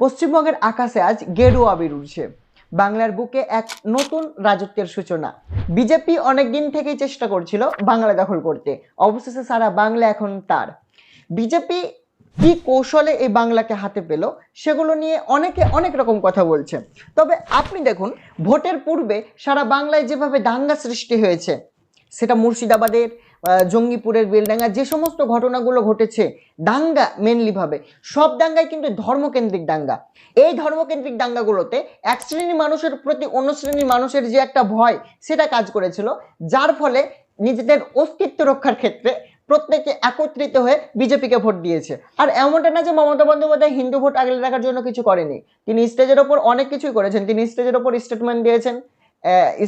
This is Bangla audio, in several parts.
পশ্চিমবঙ্গের আকাশে আজ গেরুয়া আবির উড়ছে। বাংলার বুকে এক নতুন রাজত্বের সূচনা। বিজেপি অনেক দিন থেকেই চেষ্টা করছিল বাংলা দখল করতে, অবশেষে সারা বাংলা এখন তার। বিজেপি কি কৌশলে এই বাংলাকে হাতে পেল সেগুলো নিয়ে অনেকে অনেক রকম কথা বলছে। তবে আপনি দেখুন, ভোটের পূর্বে সারা বাংলায় যেভাবে দাঙ্গা সৃষ্টি হয়েছে, সেটা মুর্শিদাবাদের জঙ্গিপুরের বেলডাঙ্গা যে সমস্ত ঘটনাগুলো ঘটেছে, দাঙ্গা মেনলি ভাবে সব দাঙ্গাই কিন্তু ধর্মকেন্দ্রিক দাঙ্গা। এই ধর্মকেন্দ্রিক দাঙ্গাগুলোতে এক শ্রেণীর মানুষের প্রতি অন্য শ্রেণীর মানুষের যে একটা ভয়, সেটা কাজ করেছিল, যার ফলে নিজেদের অস্তিত্ব রক্ষার ক্ষেত্রে প্রত্যেকে একত্রিত হয়ে বিজেপিকে ভোট দিয়েছে। আর এমনটা না যে মমতা বন্দ্যোপাধ্যায় হিন্দু ভোট আগলে রাখার জন্য কিছু করেনি, তিনি স্টেজের ওপর অনেক কিছুই করেছেন। তিনি স্টেজের ওপর স্টেটমেন্ট দিয়েছেন।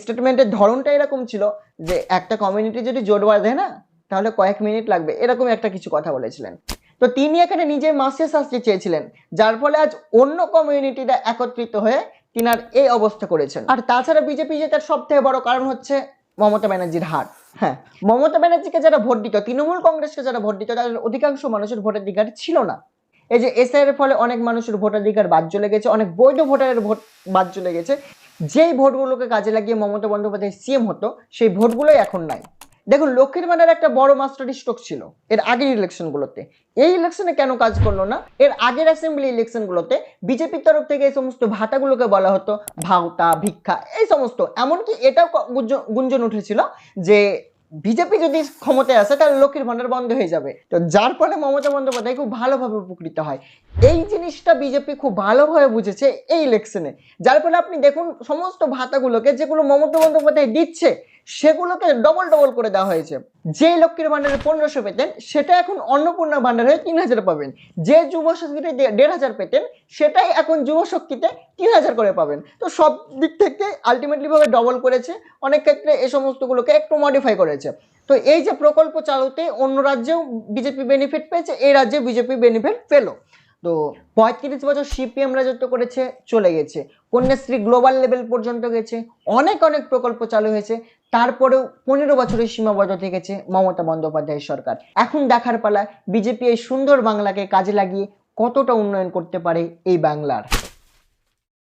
স্টেটমেন্টের ধরনটা এরকম ছিল যে একটা কমিউনিটি যদি জোট বাঁধে না, তাহলে কয়েক মিনিট লাগবে, এরকম একটা কিছু কথা বলেছিলেন। তো তিনি এখানে নিজে মাসে আসতে চেয়েছিলেন, যার ফলে আজ অন্য কমিউনিটিরা একত্রিত হয়ে তিনার এই অবস্থা করেছেন। আর তাছাড়া বিজেপি জেতার সব থেকে বড় কারণ হচ্ছে মমতা ব্যানার্জির হার। হ্যাঁ, মমতা ব্যানার্জিকে যারা ভোট দিত, তৃণমূল কংগ্রেসকে যারা ভোট দিত, তাদের অধিকাংশ মানুষের ভোটাধিকার ছিল না। এই যে এসআইআর এর ফলে অনেক মানুষের ভোটাধিকার বাদ চলে গেছে, অনেক বৈধ ভোটারের ভোট বাদ চলে গেছে। যেই ভোটগুলোকে কাজে লাগিয়ে মমতা বন্দ্যোপাধ্যায় সিএম হতো, সেই ভোটগুলোই এখন নাই। দেখুন, লক্ষ্মীর ভান্ডার একটা বড় মাস্টার স্ট্রোক ছিল এর আগের ইলেকশনগুলোতে। এই ইলেকশনে কেন কাজ করলো না? এর আগের অ্যাসেম্বলি ইলেকশনগুলোতে বিজেপির তরফ থেকে এই সমস্ত ভাতাগুলোকে বলা হতো ভাওতা, ভিক্ষা, এই সমস্ত। এমনকি এটাও গুঞ্জন উঠেছিল যে বিজেপি যদি ক্ষমতায় আসে তাহলে লক্ষ্মীর ভান্ডার বন্ধ হয়ে যাবে। তো যার ফলে মমতা বন্দ্যোপাধ্যায় খুব ভালোভাবে উপকৃত হয়। এই জিনিসটা বিজেপি খুব ভালোভাবে বুঝেছে এই ইলেকশনে, যার ফলে আপনি দেখুন সমস্ত ভাতাগুলোকে যেগুলো মমতা বন্দ্যোপাধ্যায় দিচ্ছে, সেগুলোকে ডবল ডবল করে দেওয়া হয়েছে। যে লক্ষ্মীর ভান্ডারে 1500 পেতেন, সেটা এখন অন্নপূর্ণা ভান্ডার হয়ে 3000 পাবেন। যে যুব শক্তিতে 1500 পেতেন, সেটাই এখন যুব শক্তিতে 3000 করে পাবেন। তো সব দিক থেকে আলটিমেটলি ভাবে ডবল করেছে। অনেক ক্ষেত্রে এই সমস্তগুলোকে একটু মডিফাই করেছে। তো এই যে প্রকল্প চালুতে অন্য রাজ্যেও বিজেপি বেনিফিট পেয়েছে, এই রাজ্যে বিজেপি বেনিফিট পেল। তো 35 বছর সিপিএম রাজত্ব করেছে, চলে গেছে। কন্যাশ্রী গ্লোবাল লেভেল পর্যন্ত গেছে, অনেক অনেক প্রকল্প চালু হয়েছে। তারপরেও 15 বছরের সীমাবদ্ধ থেকেছে মমতা বন্দ্যোপাধ্যায়ের সরকার। এখন দেখার পালা বিজেপি এই সুন্দর বাংলাকে কাজে লাগিয়ে কতটা উন্নয়ন করতে পারে এই বাংলার।